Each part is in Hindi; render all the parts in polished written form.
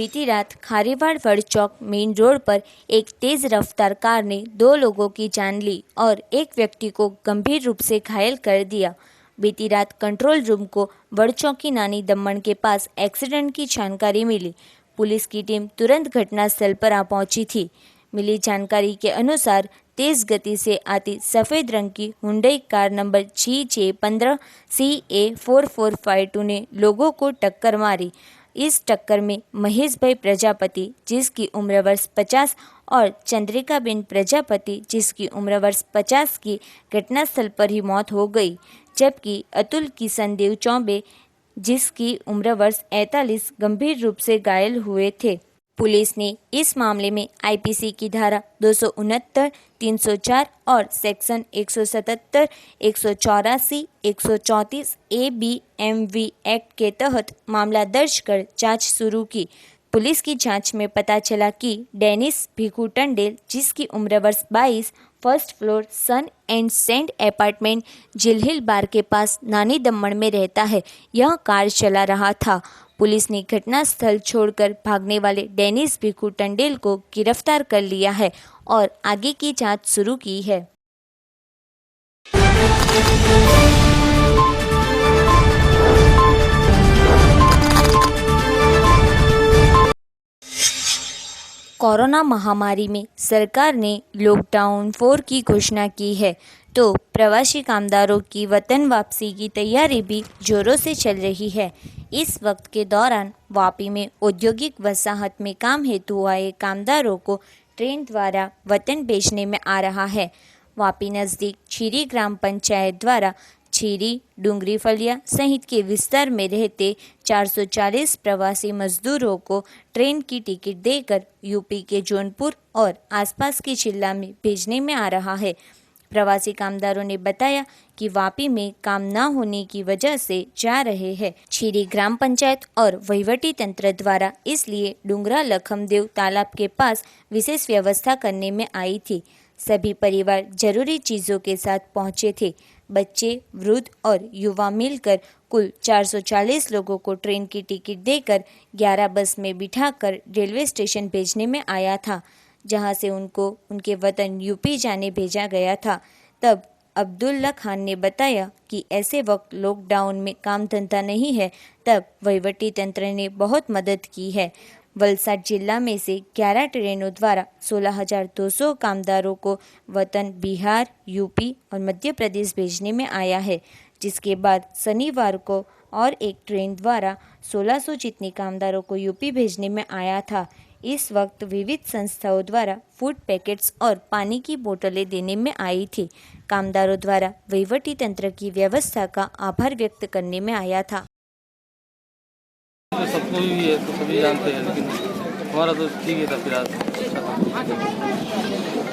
बीती रात खारीवाड़ वड़चौक मेन रोड पर एक तेज रफ्तार कार ने 2 लोगों की जान ली और एक व्यक्ति को गंभीर रूप से घायल कर दिया। बीती रात कंट्रोल रूम को वड़चौकी नानी दम्मन के पास एक्सीडेंट की जानकारी मिली। पुलिस की टीम तुरंत घटनास्थल पर आ पहुंची थी। मिली जानकारी के अनुसार तेज गति से आती सफ़ेद रंग की Hyundai car number GJ15 CA4452 ने लोगों को टक्कर मारी। इस टक्कर में महेश भाई प्रजापति जिसकी उम्र वर्ष 50 और चंद्रिकाबेन प्रजापति जिसकी उम्र वर्ष 50 की घटनास्थल पर ही मौत हो गई, जबकि अतुल किशन देव चौबे जिसकी उम्र वर्ष 41 गंभीर रूप से घायल हुए थे। पुलिस ने इस मामले में आईपीसी की धारा 269, 304 और सेक्शन 177, 184, 134 ABMV एक्ट के तहत मामला दर्ज कर जांच शुरू की। पुलिस की जांच में पता चला कि डेनिस भिखू टंडेल जिसकी उम्र वर्ष 22 first floor Sun and Sand Apartment जिलहिल बार के पास नानी दम्मन में रहता है। यह कार चला रहा था। पुलिस ने घटनास्थल छोड़कर भागने वाले डेनिस भिखू टंडेल को गिरफ्तार कर लिया है और आगे की जांच शुरू की है। कोरोना महामारी में सरकार ने लॉकडाउन 4 की घोषणा की है, तो प्रवासी कामगारों की वतन वापसी की तैयारी भी जोरों से चल रही है। इस वक्त के दौरान वापी में औद्योगिक वसाहत में काम हेतु आए कामगारों को ट्रेन द्वारा वतन भेजने में आ रहा है। वापी नज़दीक छीरी ग्राम पंचायत द्वारा छीरी, डूंगरी फलिया सहित के विस्तार में रहते 440 प्रवासी मजदूरों को ट्रेन की टिकट देकर यूपी के जौनपुर और आसपास के जिला में भेजने में आ रहा है। प्रवासी कामगारों ने बताया कि वापी में काम न होने की वजह से जा रहे हैं। छीरी ग्राम पंचायत और वहीवटी तंत्र द्वारा इसलिए डूंगरा लखमदेव तालाब के पास विशेष व्यवस्था करने में आई थी। सभी परिवार जरूरी चीज़ों के साथ पहुंचे थे। बच्चे, वृद्ध और युवा मिलकर कुल 440 लोगों को ट्रेन की टिकट देकर 11 बस में बिठाकर रेलवे स्टेशन भेजने में आया था, जहां से उनको उनके वतन यूपी जाने भेजा गया था। तब अब्दुल्ला खान ने बताया कि ऐसे वक्त लॉकडाउन में काम धंधा नहीं है, तब वहीवटी तंत्र ने बहुत मदद की है। वलसाड जिला में से 11 ट्रेनों द्वारा 16,200 कामगारों को वतन बिहार, यूपी और मध्य प्रदेश भेजने में आया है, जिसके बाद शनिवार को और एक ट्रेन द्वारा 1600 जितने कामगारों को यूपी भेजने में आया था। इस वक्त विविध संस्थाओं द्वारा फूड पैकेट्स और पानी की बोतलें देने में आई थी। कामगारों द्वारा वहीवटी तंत्र की व्यवस्था का आभार व्यक्त करने में आया था। तो सबको भी है, तो सभी जानते हैं, लेकिन हमारा तो ठीक है था। फिलहाल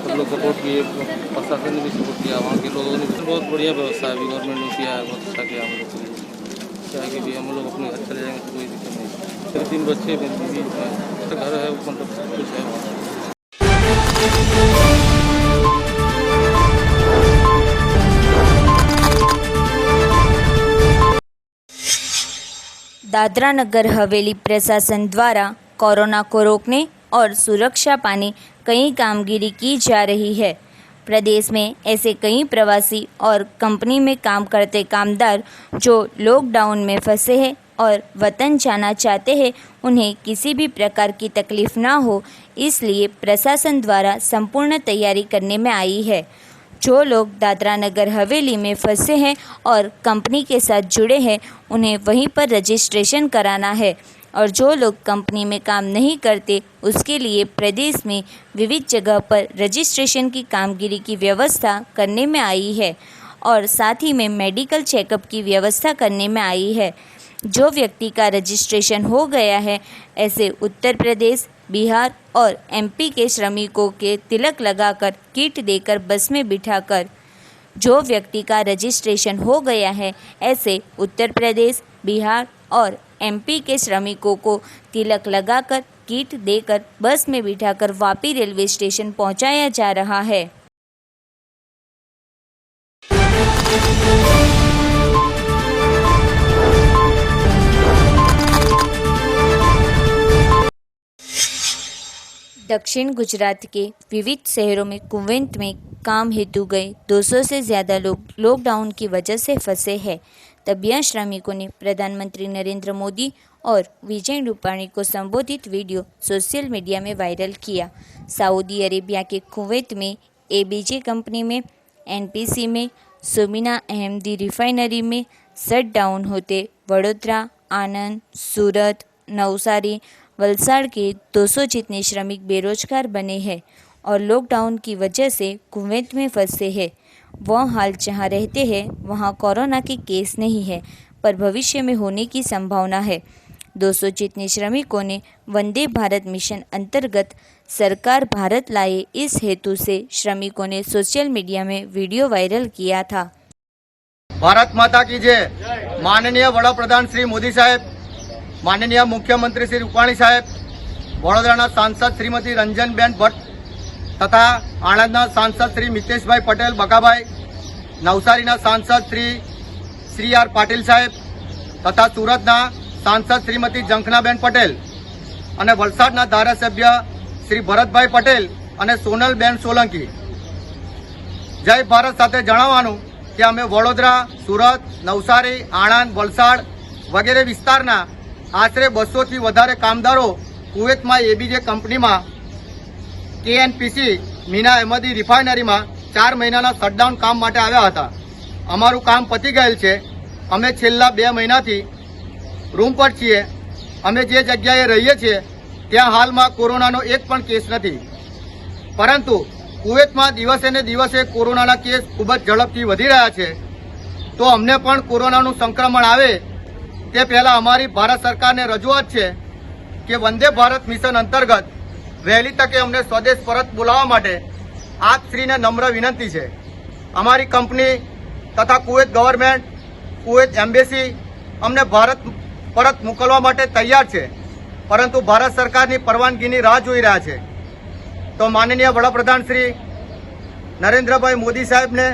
सब लोग सपोर्ट किए, प्रशासन ने भी सपोर्ट किया, वहाँ के लोगों ने भी। बहुत बढ़िया व्यवस्था है, अभी गवर्नमेंट ने किया है, बहुत अच्छा किया हम लोग के लिए। क्या है कि भी हम लोग अपने घर चले जाएंगे तो कोई दिक्कत नहीं। मेरे 3 बच्चे, मेरी बीवी है, घर है, मतलब सब कुछ है वहाँ। दादरा नगर हवेली प्रशासन द्वारा कोरोना को रोकने और सुरक्षा पाने कई कामगिरी की जा रही है। प्रदेश में ऐसे कई प्रवासी और कंपनी में काम करते कामगार जो लॉकडाउन में फंसे हैं और वतन जाना चाहते हैं, उन्हें किसी भी प्रकार की तकलीफ ना हो, इसलिए प्रशासन द्वारा संपूर्ण तैयारी करने में आई है। जो लोग दादरा नगर हवेली में फंसे हैं और कंपनी के साथ जुड़े हैं, उन्हें वहीं पर रजिस्ट्रेशन कराना है, और जो लोग कंपनी में काम नहीं करते उसके लिए प्रदेश में विविध जगह पर रजिस्ट्रेशन की कामगिरी की व्यवस्था करने में आई है और साथ ही में मेडिकल चेकअप की व्यवस्था करने में आई है। जो व्यक्ति का रजिस्ट्रेशन हो गया है, ऐसे उत्तर प्रदेश, बिहार और एमपी के श्रमिकों के तिलक लगाकर किट देकर बस में बिठाकर, जो व्यक्ति का रजिस्ट्रेशन हो गया है, ऐसे उत्तर प्रदेश, बिहार और एमपी के श्रमिकों को तिलक लगाकर किट देकर बस में बिठाकर वापी रेलवे स्टेशन पहुंचाया जा रहा है। दक्षिण गुजरात के विविध शहरों में कुवैत में काम हेतु गए 200 से ज़्यादा लोग लॉकडाउन की वजह से फंसे हैं। तब यह श्रमिकों ने प्रधानमंत्री नरेंद्र मोदी और विजय रूपाणी को संबोधित वीडियो सोशल मीडिया में वायरल किया। सऊदी अरेबिया के कुवैत में एबीजे कंपनी में, एनपीसी में, सुमिना अहमदी रिफाइनरी में शट डाउन होते वडोदरा, आनंद, सूरत, नवसारी, वलसाड़ के 200 जितने श्रमिक बेरोजगार बने हैं और लॉकडाउन की वजह से कुवैत में फंसे हैं। वह हाल जहां रहते हैं वहां कोरोना के केस नहीं है, पर भविष्य में होने की संभावना है। 200 जितने श्रमिकों ने वंदे भारत मिशन अंतर्गत सरकार भारत लाए इस हेतु से श्रमिकों ने सोशल मीडिया में वीडियो वायरल किया था। भारत माता की जय। माननीय वडाप्रधान श्री मोदी साहेब, माननीय मुख्यमंत्री श्री रूपाणी साहेब, वडोदराना सांसद श्रीमती रंजनबेन भट्ट तथा आणंदना सांसद श्री मितेशभाई पटेल बकाभाई, नवसारीना सांसद श्री आर पाटील साहेब तथा सूरतना सांसद श्रीमती जंखनाबेन पटेल અને વલસાડના ધારાસભ્ય શ્રી ભરતભાઈ પટેલ અને સોનલબેન સોલંકી જય ભારત સાથે જણાવવાનું કે અમે વડોદરા, સુરત, નવસારી, આણંદ, વલસાડ વગેરે વિસ્તારના આશરે 200 થી વધારે કામદારો કુવૈતમાં એબીજે કંપનીમાં કેએનપીસી મીના અહેમદી રિફાઇનરીમાં 4 મહિનાના શટડાઉન કામ માટે આવ્યા હતા। અમારું કામ પતી ગયેલ છે। અમે છેલ્લા 2 મહિનાથી રૂમ પર છીએ। અમે જે જગ્યાએ રહીએ છીએ ત્યાં હાલમાં કોરોનાનો એક પણ કેસ નથી, પરંતુ કુવૈતમાં દિવસે ને દિવસે કોરોનાના કેસ ખૂબ જ ઝડપથી વધી રહ્યા છે। તો અમને પણ કોરોનાનું સંક્રમણ આવે તે પહેલાં અમારી ભારત સરકારને રજૂઆત છે કે વંદે ભારત મિશન અંતર્ગત વહેલી તકે અમને સ્વદેશ પરત બોલાવવા માટે આપશ્રીને નમ્ર વિનંતી છે। અમારી કંપની તથા કુવૈત ગવર્મેન્ટ, કુવૈત એમ્બેસી અમને ભારત પરત મોકલવા માટે તૈયાર છે, પરંતુ ભારત સરકારની પરવાનગીની રાહ જોઈ રહ્યા છે। તો માનનીય વડાપ્રધાન શ્રી નરેન્દ્રભાઈ મોદી સાહેબને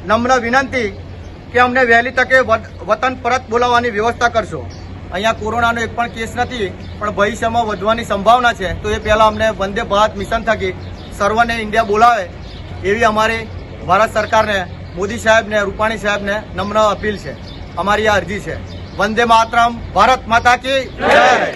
નમ્ર વિનંતી કે અમને વહેલી તકે વતન પરત બોલાવવાની વ્યવસ્થા કરશો। અહીંયા કોરોનાનો એક પણ કેસ નથી, પણ ભવિષ્યમાં વધવાની સંભાવના છે। તો એ પહેલાં અમને વંદે ભારત મિશન થકી સર્વને ઇન્ડિયા બોલાવે એવી અમારી ભારત સરકારને, મોદી સાહેબને, રૂપાણી સાહેબને નમ્ર અપીલ છે। અમારી આ અરજી છે। वंदे मातरम, भारत माता की जय।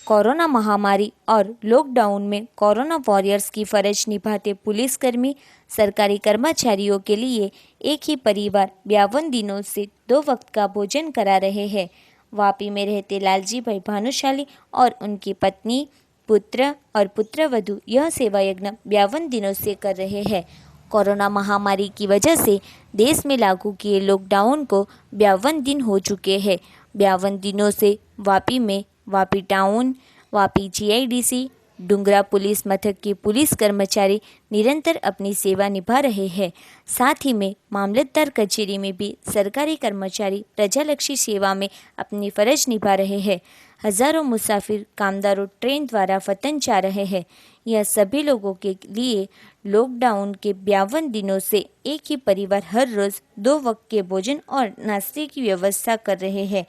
कोरोना महामारी और लॉकडाउन में कोरोना वॉरियर्स की फर्ज निभाते पुलिसकर्मी, सरकारी कर्मचारियों के लिए एक ही परिवार 52 दिनों से 2 वक्त का भोजन करा रहे हैं। वापी में रहते लालजी भाई भानुशाली और उनकी पत्नी, पुत्र और पुत्रवधू यह सेवा यज्ञ 52 दिनों से कर रहे हैं। कोरोना महामारी की वजह से देश में लागू किए लॉकडाउन को 52 दिन हो चुके हैं। 52 दिनों से वापी में Vapi town, Vapi GIDC, Dungra police मथक के पुलिस कर्मचारी निरंतर अपनी सेवा निभा रहे हैं। साथ ही में मामलतदार कचेरी में भी सरकारी कर्मचारी प्रजालक्षी सेवा में अपनी फर्ज निभा रहे हैं। हजारों मुसाफिर कामदारों ट्रेन द्वारा वतन जा रहे हैं। यह सभी लोगों के लिए लॉकडाउन के 52 दिनों से एक ही परिवार हर रोज़ 2 वक्त के भोजन और नाश्ते की व्यवस्था कर रहे हैं।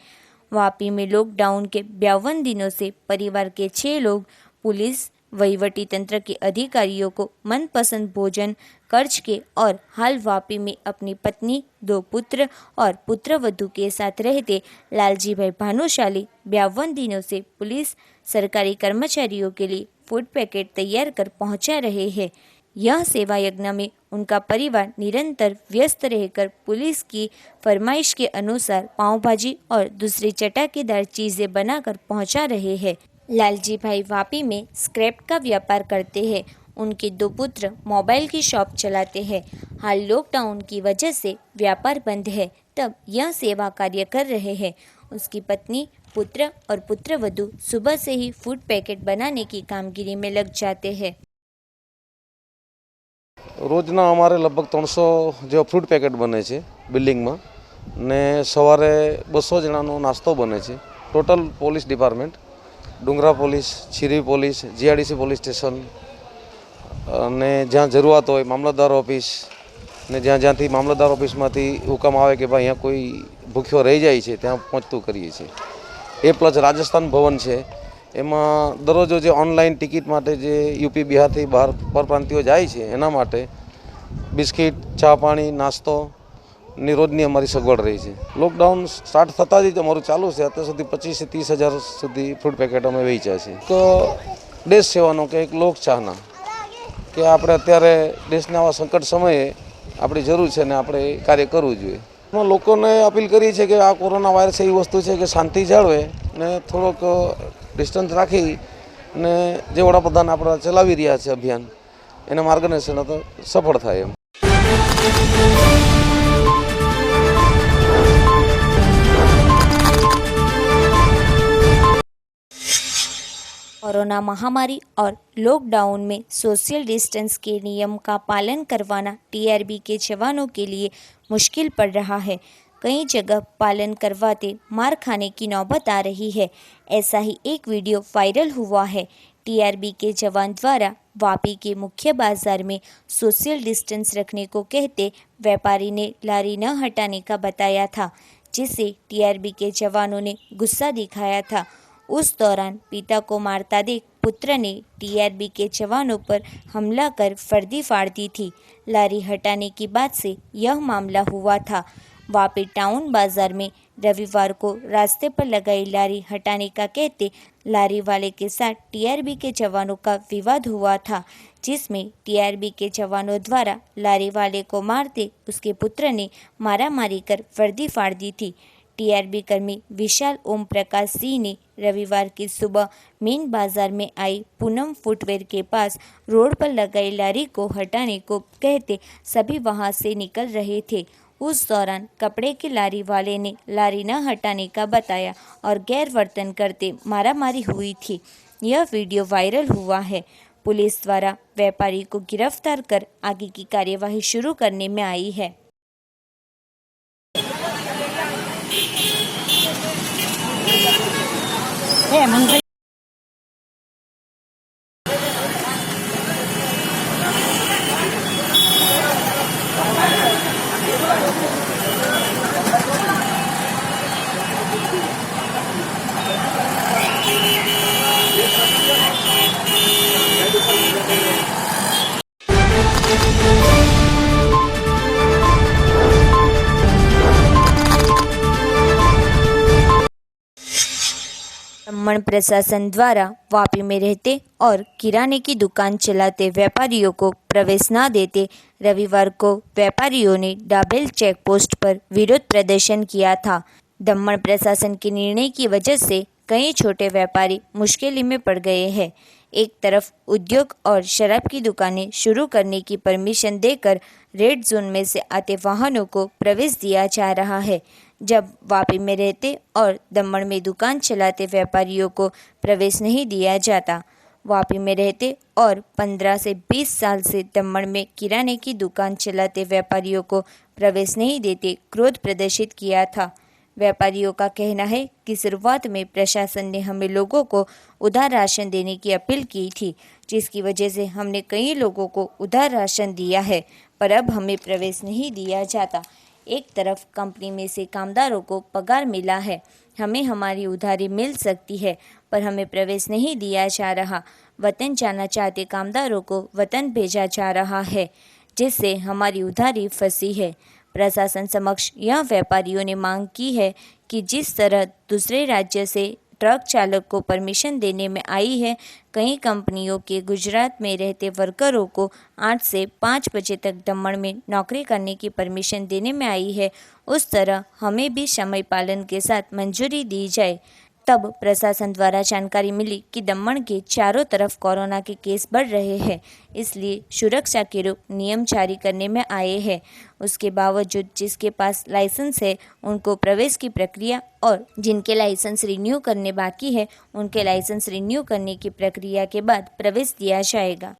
वापी में लॉकडाउन के 52 दिनों से परिवार के 6 लोग पुलिस, वहीवटी तंत्र के अधिकारियों को मनपसंद भोजन कर्ज के और हाल वापी में अपनी पत्नी, 2 पुत्र और पुत्रवधू के साथ रहते लालजी भाई भानुशाली 52 दिनों से पुलिस, सरकारी कर्मचारियों के लिए फूड पैकेट तैयार कर पहुंचा रहे हैं। यह सेवा यज्ञ में उनका परिवार निरंतर व्यस्त रहकर पुलिस की फरमाइश के अनुसार पाव भाजी और दूसरी चटाकेदार चीज़ें बनाकर पहुंचा रहे हैं। लालजी भाई वापी में स्क्रैप का व्यापार करते हैं। उनके 2 पुत्र मोबाइल की शॉप चलाते हैं। हाल लॉकडाउन की वजह से व्यापार बंद है, तब यह सेवा कार्य कर रहे हैं। उसकी पत्नी, पुत्र और पुत्रवधू सुबह से ही फूड पैकेट बनाने की कामगिरी में लग जाते हैं। रोजना अमारे लगभग 300 जो फ्रूट पैकेट बने छे बिल्डिंग में ने सवारे 200 जनानो नास्तो बने छे। Total police department, Dungra police, Chhiri police, GIDC police station ने ज्यां जरूरत होय मामलतदार ऑफिस ને જ્યાં જ્યાંથી મામલતદાર ઓફિસમાંથી હુકમ આવે કે ભાઈ અહીંયા કોઈ ભૂખ્યો રહી જાય છે ત્યાં પહોંચતું કરીએ છીએ। એ પ્લસ રાજસ્થાન ભવન છે, એમાં દરરોજ જે ઓનલાઈન ટિકિટ માટે જે યુપી બિહારથી બહાર પરપ્રાંતિયો જાય છે એના માટે બિસ્કિટ, ચા પાણી, નાસ્તો ની રોજની અમારી સગવડ રહી છે। લોકડાઉન સ્ટાર્ટ થતાં જ અમારું ચાલુ છે, અત્યાર સુધી 25 થી 30 હજાર સુધી ફૂડ પેકેટ અમે વેચ્યા છે। તો દેશ સેવાનો કે એક લોક ચાહના કે આપણે અત્યારે દેશના આવા સંકટ સમયે આપણી જરૂર છે ને આપણે કાર્ય કરવું જોઈએ। એમાં લોકોને અપીલ કરી છે કે આ કોરોના વાયરસ એવી વસ્તુ છે કે શાંતિ જાળવે ને થોડોક ડિસ્ટન્સ રાખી ને જે વડાપ્રધાન આપણા ચલાવી રહ્યા છે અભિયાન એના માર્ગદર્શન તો સફળ થાય એમ। कोरोना महामारी और लॉकडाउन में सोशल डिस्टेंस के नियम का पालन करवाना टीआरबी के जवानों के लिए मुश्किल पड़ रहा है। कई जगह पालन करवाते मार खाने की नौबत आ रही है। ऐसा ही एक वीडियो वायरल हुआ है। टीआरबी के जवान द्वारा वापी के मुख्य बाजार में सोशल डिस्टेंस रखने को कहते व्यापारी ने लारी न हटाने का बताया था, जिससे टीआरबी के जवानों ने गुस्सा दिखाया था। उस दौरान पिता को मारता देख पुत्र ने टीआरबी के जवानों पर हमला कर वर्दी फाड़ दी थी। लारी हटाने की बात से यह मामला हुआ था। वापी टाउन बाजार में रविवार को रास्ते पर लगाई लारी हटाने का कहते लारी वाले के साथ टीआरबी के जवानों का विवाद हुआ था, जिसमें टीआरबी के जवानों द्वारा लारी वाले को मारते उसके पुत्र ने मारामारी कर वर्दी फाड़ दी थी। टीआरबी कर्मी विशाल ओम प्रकाश सिंह ने रविवार की सुबह मेन बाजार में आई पूनम फुटवेयर के पास रोड पर लगाई लारी को हटाने को कहते सभी वहां से निकल रहे थे। उस दौरान कपड़े की लारी वाले ने लारी न हटाने का बताया और गैर वर्तन करते मारामारी हुई थी। यह वीडियो वायरल हुआ है। पुलिस द्वारा व्यापारी को गिरफ्तार कर आगे की कार्यवाही शुरू करने में आई है। दमन प्रशासन द्वारा वापी में रहते और किराने की दुकान चलाते व्यापारियों को प्रवेश न देते रविवार को व्यापारियों ने डाबेल चेक पोस्ट पर विरोध प्रदर्शन किया था। दमन प्रशासन के निर्णय की वजह से कई छोटे व्यापारी मुश्किल में पड़ गए हैं। एक तरफ उद्योग और शराब की दुकानें शुरू करने की परमिशन देकर रेड जोन में से आते वाहनों को प्रवेश दिया जा रहा है, जब वापी में रहते और दमन में दुकान चलाते व्यापारियों को प्रवेश नहीं दिया जाता। वापी में रहते और 15 से 20 साल से दमन में किराने की दुकान चलाते व्यापारियों को प्रवेश नहीं देते क्रोध प्रदर्शित किया था। व्यापारियों का कहना है कि शुरुआत में प्रशासन ने हमें लोगों को उधार राशन देने की अपील की थी, जिसकी वजह से हमने कई लोगों को उधार राशन दिया है, पर अब हमें प्रवेश नहीं दिया जाता। एक तरफ कंपनी में से कामदारों को पगार मिला है, हमें हमारी उधारी मिल सकती है, पर हमें प्रवेश नहीं दिया जा रहा। वतन जाना चाहते कामदारों को वतन भेजा जा रहा है, जिससे हमारी उधारी फंसी है। प्रशासन समक्ष यह व्यापारियों ने मांग की है कि जिस तरह दूसरे राज्य से ट्रक चालक को परमिशन देने में आई है, कई कंपनियों के गुजरात में रहते वर्करों को 8 से 5 बजे तक दमन में नौकरी करने की परमिशन देने में आई है, उस तरह हमें भी समय पालन के साथ मंजूरी दी जाए। तब प्रशासन द्वारा जानकारी मिली कि दमन के चारों तरफ कोरोना के केस बढ़ रहे हैं, इसलिए सुरक्षा के नियम जारी करने में आए हैं। उसके बावजूद जिसके पास लाइसेंस है उनको प्रवेश की प्रक्रिया और जिनके लाइसेंस रिन्यू करने बाकी है उनके लाइसेंस रिन्यू करने की प्रक्रिया के बाद प्रवेश दिया जाएगा।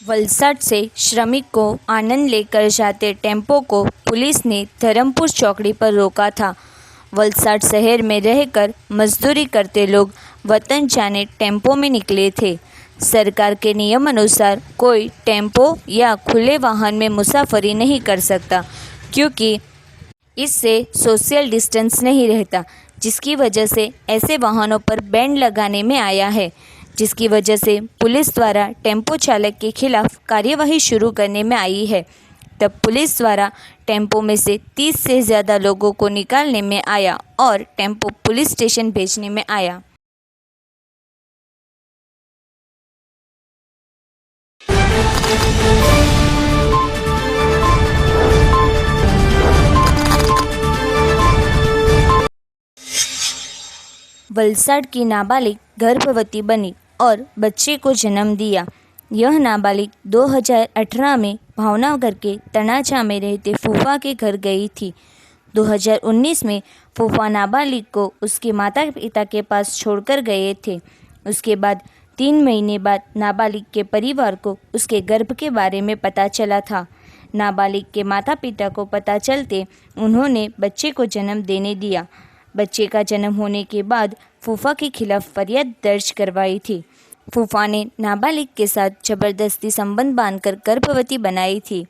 वलसाड से श्रमिक को आनंद लेकर जाते टेम्पो को पुलिस ने धरमपुर चौकड़ी पर रोका था। वलसाड शहर में रहकर मजदूरी करते लोग वतन जाने टेम्पो में निकले थे। सरकार के नियम अनुसार कोई टेम्पो या खुले वाहन में मुसाफरी नहीं कर सकता, क्योंकि इससे सोशल डिस्टेंस नहीं रहता, जिसकी वजह से ऐसे वाहनों पर बैन लगाने में आया है, जिसकी वजह से पुलिस द्वारा टेम्पो चालक के खिलाफ कार्यवाही शुरू करने में आई है। तब पुलिस द्वारा टेम्पो में से 30 से ज़्यादा लोगों को निकालने में आया और टेम्पो पुलिस स्टेशन भेजने में आया। वलसाड की नाबालिग गर्भवती बनी और बच्चे को जन्म दिया। यह नाबालिग 2018 में भावनगर के तनाजा में रहते फूफा के घर गई थी। 2019 में फूफा नाबालिग को उसके माता पिता के पास छोड़कर गए थे। उसके बाद 3 महीने बाद नाबालिग के परिवार को उसके गर्भ के बारे में पता चला था। नाबालिग के माता पिता को पता चलते उन्होंने बच्चे को जन्म देने दिया। बच्चे का जन्म होने के बाद फूफा के खिलाफ फरियाद दर्ज करवाई थी। फूफा ने नाबालिग के साथ जबरदस्ती संबंध बांधकर गर्भवती बनाई थी।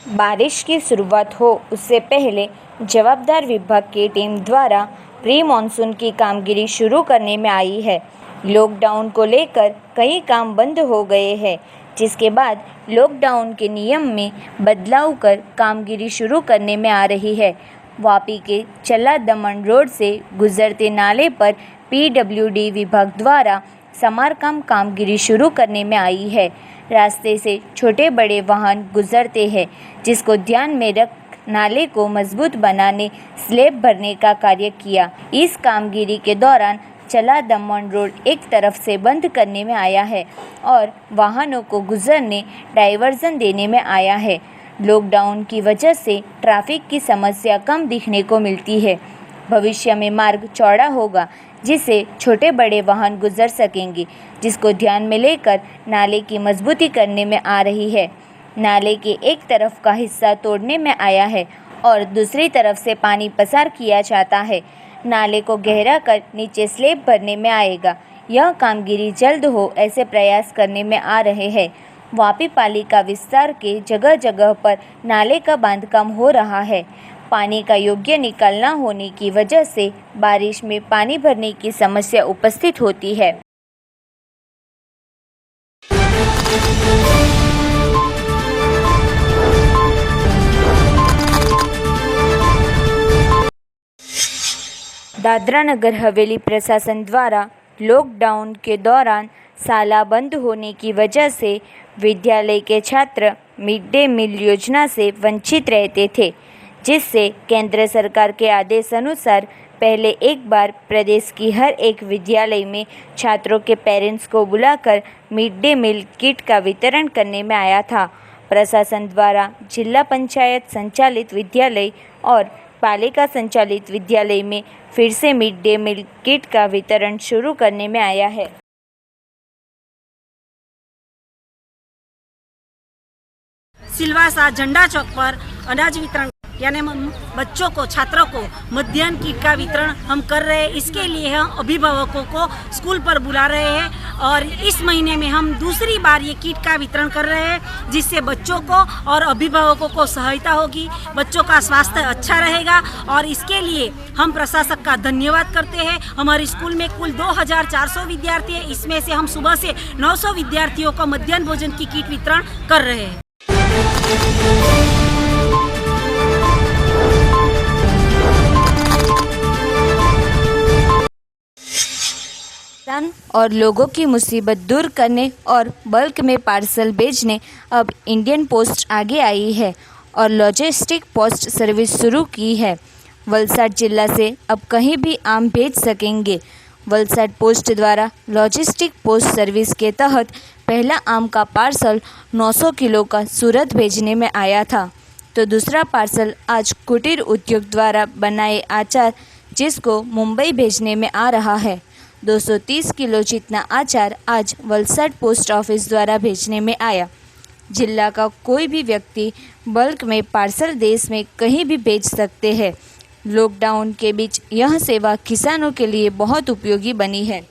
बारिश की शुरुआत हो उससे पहले जवाबदार विभाग की टीम द्वारा प्री मानसून की कामगिरी शुरू करने में आई है। लॉकडाउन को लेकर कई काम बंद हो गए हैं, जिसके बाद लॉकडाउन के नियम में बदलाव कर कामगिरी शुरू करने में आ रही है। वापी के चला दमन रोड से गुजरते नाले पर PWD विभाग द्वारा समारकाम कामगिरी शुरू करने में आई है। रास्ते से छोटे बड़े वाहन गुजरते हैं, जिसको ध्यान में रख नाले को मजबूत बनाने स्लैब भरने का कार्य किया। इस कामगिरी के दौरान चला दमन रोड एक तरफ से बंद करने में आया है और वाहनों को गुजरने डाइवर्जन देने में आया है। लॉकडाउन की वजह से ट्रैफिक की समस्या कम दिखने को मिलती है। भविष्य में मार्ग चौड़ा होगा, जिससे छोटे बड़े वाहन गुजर सकेंगे, जिसको ध्यान में लेकर नाले की मजबूती करने में आ रही है। नाले के एक तरफ का हिस्सा तोड़ने में आया है और दूसरी तरफ से पानी पसार किया जाता है। नाले को गहरा कर नीचे स्लैब भरने में आएगा। यह कामगिरी जल्द हो ऐसे प्रयास करने में आ रहे हैं। वापी पालिका विस्तार के जगह जगह पर नाले का बांधकाम हो रहा है। पानी का योग्य निकाल न होने की वजह से बारिश में पानी भरने की समस्या उपस्थित होती है। दादरा नगर हवेली प्रशासन द्वारा लॉकडाउन के दौरान साला बंद होने की वजह से विद्यालय के छात्र मिड डे मील योजना से वंचित रहते थे, जिससे केंद्र सरकार के आदेश अनुसार पहले एक बार प्रदेश की हर एक विद्यालय में छात्रों के पेरेंट्स को बुलाकर मिड डे मील किट का वितरण करने में आया था। प्रशासन द्वारा जिला पंचायत संचालित विद्यालय और पालिका संचालित विद्यालय में फिर से मिड डे मील किट का वितरण शुरू करने में आया है। सिलवासा झंडा चौक पर अनाज वितरण यानी बच्चों को छात्रों को मध्याह्न किट का वितरण हम कर रहे हैं। इसके लिए हम अभिभावकों को स्कूल पर बुला रहे हैं और इस महीने में हम दूसरी बार ये किट का वितरण कर रहे हैं, जिससे बच्चों को और अभिभावकों को सहायता होगी, बच्चों का स्वास्थ्य अच्छा रहेगा। और इसके लिए हम प्रशासक का धन्यवाद करते हैं। हमारे स्कूल में कुल 2400 विद्यार्थी हैं, इसमें से हम सुबह से 900 विद्यार्थियों को मध्याह्न भोजन की किट वितरण कर रहे हैं। और लोगों की मुसीबत दूर करने और बल्क में पार्सल भेजने अब इंडियन पोस्ट आगे आई है और लॉजिस्टिक पोस्ट सर्विस शुरू की है। वलसाड जिला से अब कहीं भी आम भेज सकेंगे। वलसाड पोस्ट द्वारा लॉजिस्टिक पोस्ट सर्विस के तहत पहला आम का पार्सल 900 किलो का सूरत भेजने में आया था, तो दूसरा पार्सल आज कुटीर उद्योग द्वारा बनाए आचार जिसको मुंबई भेजने में आ रहा है। 230 किलो जितना अचार आज वलसाड पोस्ट ऑफिस द्वारा भेजने में आया। जिला का कोई भी व्यक्ति बल्क में पार्सल देश में कहीं भी भेज सकते हैं। लॉकडाउन के बीच यह सेवा किसानों के लिए बहुत उपयोगी बनी है।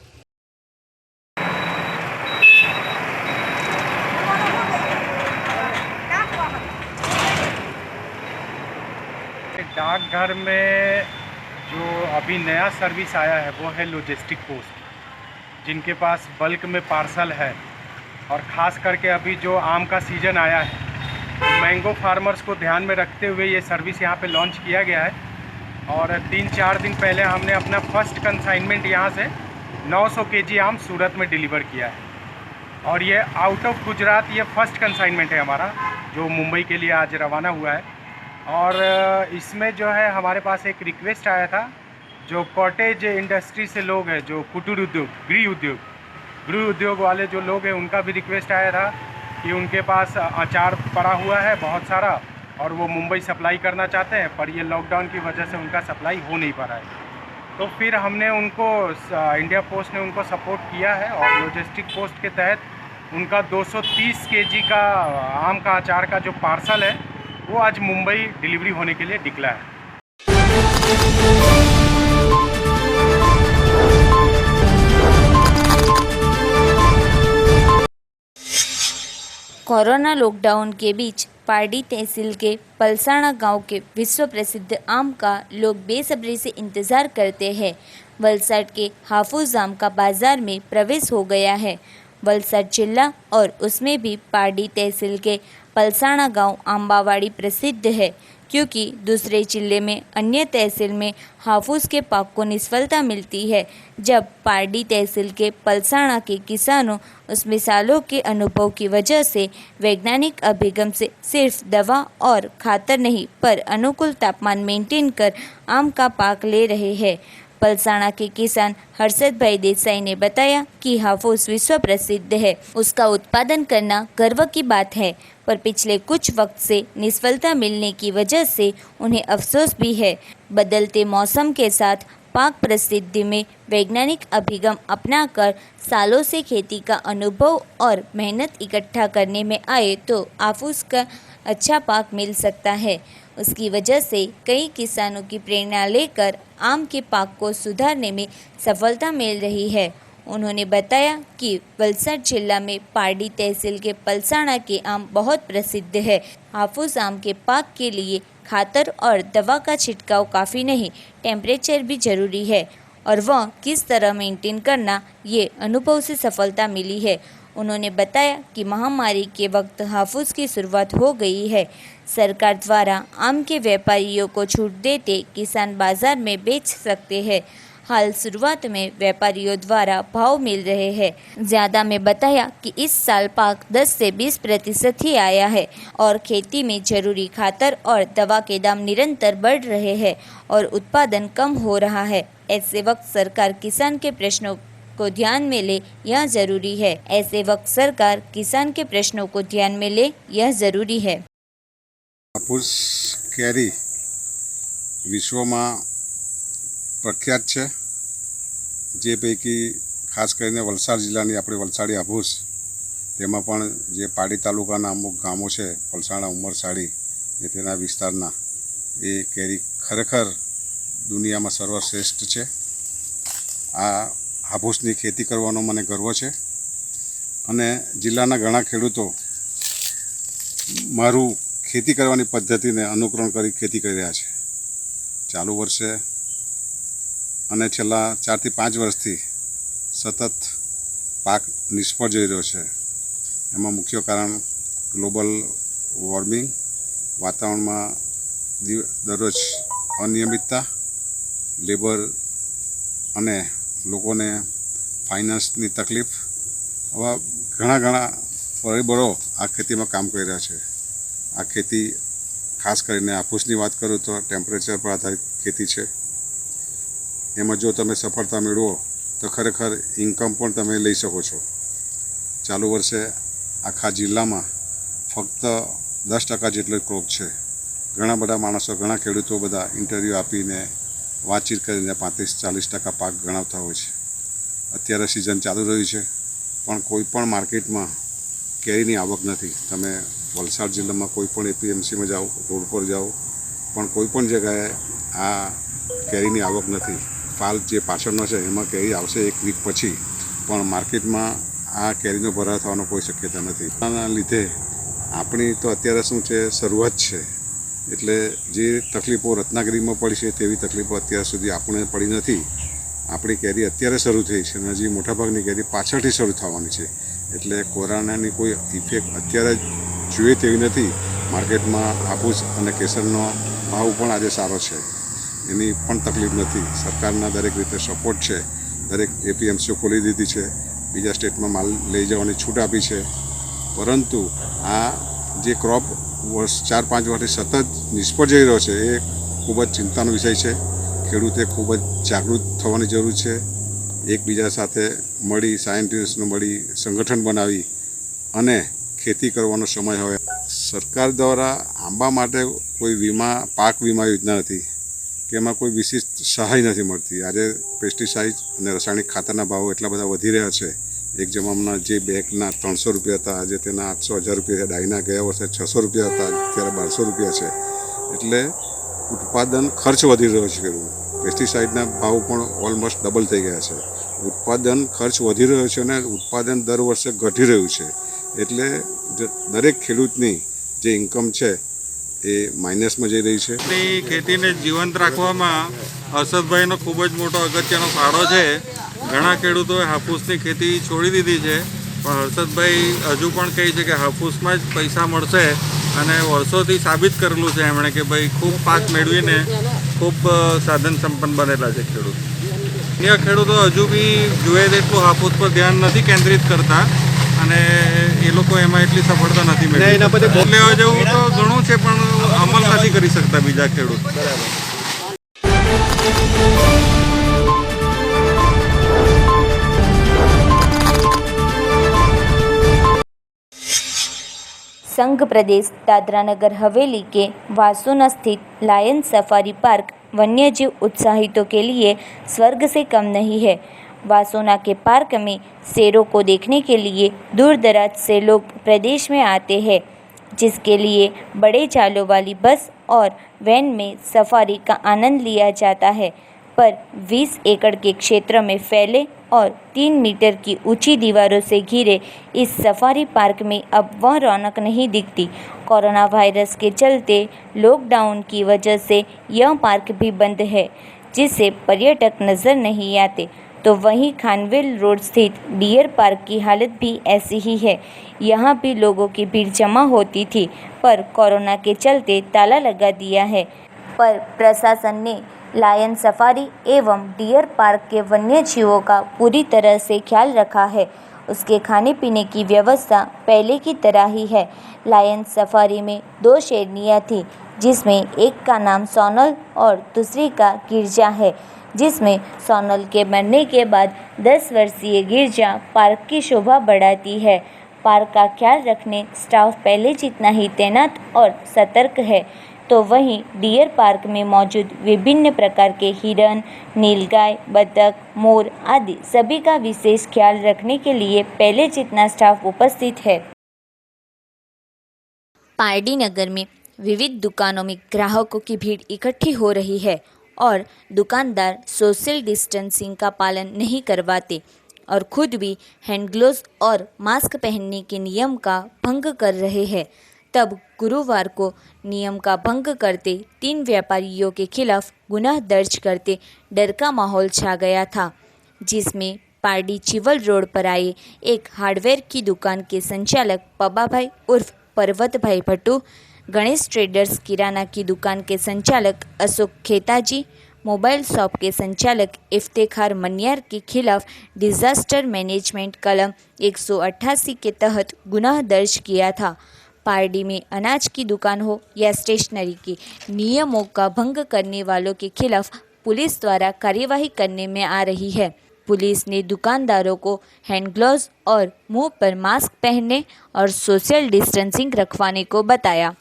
डाकघर में जो अभी नया सर्विस आया है वो है लॉजिस्टिक पोस्ट, जिनके पास बल्क में पार्सल है। और ख़ास करके अभी जो आम का सीज़न आया है, तो मैंगो फार्मर्स को ध्यान में रखते हुए ये सर्विस यहाँ पे लॉन्च किया गया है। और 3-4 दिन पहले हमने अपना फर्स्ट कंसाइनमेंट यहाँ से 900 केजी आम सूरत में डिलीवर किया है। और ये आउट ऑफ गुजरात ये फर्स्ट कंसाइनमेंट है हमारा, जो मुंबई के लिए आज रवाना हुआ है। और इसमें जो है हमारे पास एक रिक्वेस्ट आया था, जो कॉटेज इंडस्ट्री से लोग हैं, जो कुटीर उद्योग, गृह उद्योग वाले जो लोग हैं, उनका भी रिक्वेस्ट आया था कि उनके पास अचार पड़ा हुआ है बहुत सारा और वो मुंबई सप्लाई करना चाहते हैं, पर ये लॉकडाउन की वजह से उनका सप्लाई हो नहीं पा रहा है। तो फिर हमने उनको, इंडिया पोस्ट ने उनको सपोर्ट किया है और लॉजिस्टिक पोस्ट के तहत उनका 230 केजी का आम का अचार का जो पार्सल है वो आज मुंबई डिलीवरी होने के लिए निकला है। कोरोना लॉकडाउन के बीच पारडी तहसील के पलसाणा गांव के विश्व प्रसिद्ध आम का लोग बेसब्री से इंतज़ार करते हैं। वलसाड के हाफूज आम का बाज़ार में प्रवेश हो गया है। वलसाड जिला और उसमें भी पारडी तहसील के पलसाणा गांव आंबावाड़ी प्रसिद्ध है, क्योंकि दूसरे जिले में अन्य तहसील में हाफूज के पाक को निष्फलता मिलती है। जब पारडी तहसील के पलसाणा के किसानों उसमें सालों के अनुभव की वजह से वैज्ञानिक अभिगम से सिर्फ दवा और खातर नहीं पर अनुकूल तापमान मेंटेन कर आम का पाक ले रहे हैं। पलसाणा के किसान हर्षद भाई देसाई ने बताया कि हाफूज विश्व प्रसिद्ध है, उसका उत्पादन करना गर्व की बात है, पर पिछले कुछ वक्त से निष्फलता मिलने की वजह से उन्हें अफसोस भी है। बदलते मौसम के साथ पाक प्रसिद्धि में वैज्ञानिक अभिगम अपनाकर सालों से खेती का अनुभव और मेहनत इकट्ठा करने में आए तो हाफूज का अच्छा पाक मिल सकता है। उसकी वजह से कई किसानों की प्रेरणा लेकर आम के पाक को सुधारने में सफलता मिल रही है। उन्होंने बताया कि वलसाड जिला में पारडी तहसील के पलसाणा के आम बहुत प्रसिद्ध है। हाफूज आम के पाक के लिए खातर और दवा का छिड़काव काफ़ी नहीं, टेम्परेचर भी ज़रूरी है और वह किस तरह मेंटेन करना, ये अनुभव से सफलता मिली है। उन्होंने बताया कि महामारी के वक्त हाफूज की शुरुआत हो गई है। सरकार द्वारा आम के व्यापारियों को छूट देते किसान बाजार में बेच सकते हैं। हाल शुरुआत में व्यापारियों द्वारा भाव मिल रहे हैं। ज़्यादा में बताया कि इस साल पाक 10 से 20% ही आया है और खेती में जरूरी खातर और दवा के दाम निरंतर बढ़ रहे हैं और उत्पादन कम हो रहा है। ऐसे वक्त सरकार किसान के प्रश्नों को ध्यान में ले, यह ज़रूरी है। ऐसे वक्त सरकार किसान के प्रश्नों को ध्यान में ले, यह ज़रूरी है। हाफूज केरी विश्वમાં પ્રખ્યાત છે, જે પૈકી ખાસ કરીને વલસાડ જિલ્લાની આપણે વલસાડી હાફૂસ, તેમાં પણ જે પાડી તાલુકાના અમુક ગામો છે, પલસાણા, ઉમરસાડી ને તેના વિસ્તારના, એ કેરી ખરેખર દુનિયામાં સર્વશ્રેષ્ઠ છે। આ હાફૂસની ખેતી કરવાનો મને ગર્વ છે અને જિલ્લાના ઘણા ખેડૂતો મારું ખેતી કરવાની પદ્ધતિને અનુકરણ કરી ખેતી કરી રહ્યા છે। ચાલુ વર્ષે અને છેલ્લા 4 થી 5 વર્ષથી સતત પાક નિષ્ફળ જઈ રહ્યો છે। એમાં મુખ્ય કારણ ગ્લોબલ વોર્મિંગ, વાતાવરણમાં દરરોજ અનિયમિતતા, લેબર અને લોકોને ફાઇનાન્સની તકલીફ, આવા ઘણા પરિબળો આ ખેતીમાં કામ કરી રહ્યા છે। આ ખેતી ખાસ કરીને હાફૂસની વાત કરું તો ટેમ્પરેચર પર આધારિત ખેતી છે। એમાં જો તમે સફળતા મેળવો તો ખરેખર ઇન્કમ પણ તમે લઈ શકો છો। ચાલુ વર્ષે આખા જિલ્લામાં ફક્ત 10% જેટલો ક્રોપ છે। ઘણા બધા માણસો, ઘણા ખેડૂતો બધા ઇન્ટરવ્યૂ આપીને વાતચીત કરીને 35-40% પાક ગણાવતા હોય છે। અત્યારે સિઝન ચાલુ રહ્યું છે પણ કોઈ પણ માર્કેટમાં કેરીની આવક નથી. તમે વલસાડ જિલ્લામાં કોઈ પણ એપીએમસીમાં જાઓ, રોડ પર જાઓ, પણ કોઈ પણ જગ્યાએ આ કેરીની આવક નથી. ફાલ જે પાછળનો છે એમાં કેરી આવશે 1 વીક પછી, પણ માર્કેટમાં આ કેરીનો ભરાવ થવાનો કોઈ શક્યતા નથી. આના લીધે આપણી તો અત્યારે શું છે, શરૂઆત છે, એટલે જે તકલીફો રત્નાગીરીમાં પડી છે તેવી તકલીફો અત્યાર સુધી આપણે પડી નથી. આપણી કેરી અત્યારે શરૂ થઈ છે અને હજી મોટાભાગની કેરી પાછળથી શરૂ થવાની છે. એટલે કોરોનાની કોઈ ઇફેક્ટ અત્યારે જોઈએ તેવી નથી. માર્કેટમાં હાફૂસ અને કેસરનો ભાવ પણ આજે સારો છે, એની પણ તકલીફ નથી. સરકારના દરેક રીતે સપોર્ટ છે. દરેક એપીએમસીઓ ખોલી દીધી છે, બીજા સ્ટેટમાં માલ લઈ જવાની છૂટ આપી છે. પરંતુ આ જે ક્રોપ 4-5 વર્ષથી સતત નિષ્ફળ જઈ રહ્યો છે એ ખૂબ જ ચિંતાનો વિષય છે. ખેડૂતે ખૂબ જ જાગૃત થવાની જરૂર છે. એકબીજા સાથે મળી, સાયન્ટિસ્ટને મળી, સંગઠન બનાવી અને ખેતી કરવાનો સમય હવે. સરકાર દ્વારા આંબા માટે કોઈ પાક વીમા યોજના નથી કે એમાં કોઈ વિશિષ્ટ સહાય નથી મળતી. આજે પેસ્ટિસાઇડ અને રાસાયણિક ખાતરના ભાવો એટલા બધા વધી રહ્યા છે. એક જમાનામાં જે બેગના 300 રૂપિયા હતા, આજે તેના 800-1000 રૂપિયા છે. ડાઈના ગયા વર્ષે 600 રૂપિયા હતા, અત્યારે 1200 રૂપિયા છે. એટલે ઉત્પાદન ખર્ચ વધી રહ્યો છે. પેસ્ટિસાઇડના ભાવ પણ ઓલમોસ્ટ ડબલ થઈ ગયા છે. ઉત્પાદન ખર્ચ વધી રહ્યો છે અને ઉત્પાદન દર વર્ષે ઘટી રહ્યું છે. એટલે દરેક ખેડૂતની જે ઇન્કમ છે એ માઇનસમાં જઈ રહી છે. ખેતીને જીવંત રાખવામાં હર્ષદભાઈનો ખૂબ જ મોટો અગત્યનો ફાળો છે. ઘણા ખેડૂતોએ હાફૂસની ખેતી છોડી દીધી છે, પણ હર્ષદભાઈ હજુ પણ કહે છે કે હાફૂસમાં જ પૈસા મળશે અને વર્ષોથી સાબિત કરેલું છે એમણે કે ભાઈ ખૂબ પાક મેળવીને ખૂબ સાધન સંપન્ન બનેલા છે ખેડૂત. અન્ય ખેડૂતો હજુ બી જોઈએ તેટલું હાફૂસ પર ધ્યાન નથી કેન્દ્રિત કરતા અને એ લોકો એમાં એટલી સફળતા નથી મેળવી. લેવા જેવું તો ઘણું છે પણ અમલ નથી કરી શકતા બીજા ખેડૂત. संघ प्रदेश दादरा नगर हवेली के वासोना स्थित लायन सफारी पार्क वन्यजीव उत्साहितों के लिए स्वर्ग से कम नहीं है। वासोना के पार्क में शेरों को देखने के लिए दूर दराज से लोग प्रदेश में आते हैं, जिसके लिए बड़े जालों वाली बस और वैन में सफारी का आनंद लिया जाता है। पर 20 एकड़ के क्षेत्र में फैले और 3 मीटर की ऊंची दीवारों से घिरे इस सफारी पार्क में अब वह रौनक नहीं दिखती। कोरोना वायरस के चलते लॉकडाउन की वजह से यह पार्क भी बंद है, जिससे पर्यटक नज़र नहीं आते। तो वहीं खानवेल रोड स्थित डियर पार्क की हालत भी ऐसी ही है। यहाँ भी लोगों की भीड़ जमा होती थी, पर कोरोना के चलते ताला लगा दिया है। पर प्रशासन ने लायन सफारी एवं डियर पार्क के वन्य जीवों का पूरी तरह से ख्याल रखा है। उसके खाने पीने की व्यवस्था पहले की तरह ही है। लायन सफारी में 2 शेरनियाँ थीं, जिसमें एक का नाम सोनल और दूसरी का गिरजा है, जिसमें सोनल के मरने के बाद 10 वर्षीय गिरजा पार्क की शोभा बढ़ाती है। पार्क का ख्याल रखने स्टाफ पहले जितना ही तैनात और सतर्क है। तो वहीं डियर पार्क में मौजूद विभिन्न प्रकार के हिरन, नीलगाय, बतख, मोर आदि सभी का विशेष ख्याल रखने के लिए पहले जितना स्टाफ उपस्थित है। पारडी नगर में विविध दुकानों में ग्राहकों की भीड़ इकट्ठी हो रही है और दुकानदार सोशल डिस्टेंसिंग का पालन नहीं करवाते और खुद भी हैंड ग्लोव्स और मास्क पहनने के नियम का भंग कर रहे हैं। तब गुरुवार को नियम का भंग करते 3 व्यापारियों के खिलाफ गुनाह दर्ज करते डर का माहौल छा गया था, जिसमें पारडी चिवल रोड पर आए एक हार्डवेयर की दुकान के संचालक पबाभाई उर्फ पर्वतभाई भट्टू, गणेश ट्रेडर्स किराना की दुकान के संचालक अशोक खेताजी, मोबाइल शॉप के संचालक इफ्तेखार मनियार के खिलाफ डिजास्टर मैनेजमेंट कलम 188 के तहत गुनाह दर्ज किया था। पारडी में अनाज की दुकान हो या स्टेशनरी की, नियमों का भंग करने वालों के खिलाफ पुलिस द्वारा कार्यवाही करने में आ रही है। पुलिस ने दुकानदारों को हैंड ग्लोव्स और मुंह पर मास्क पहनने और सोशल डिस्टेंसिंग रखवाने को बताया।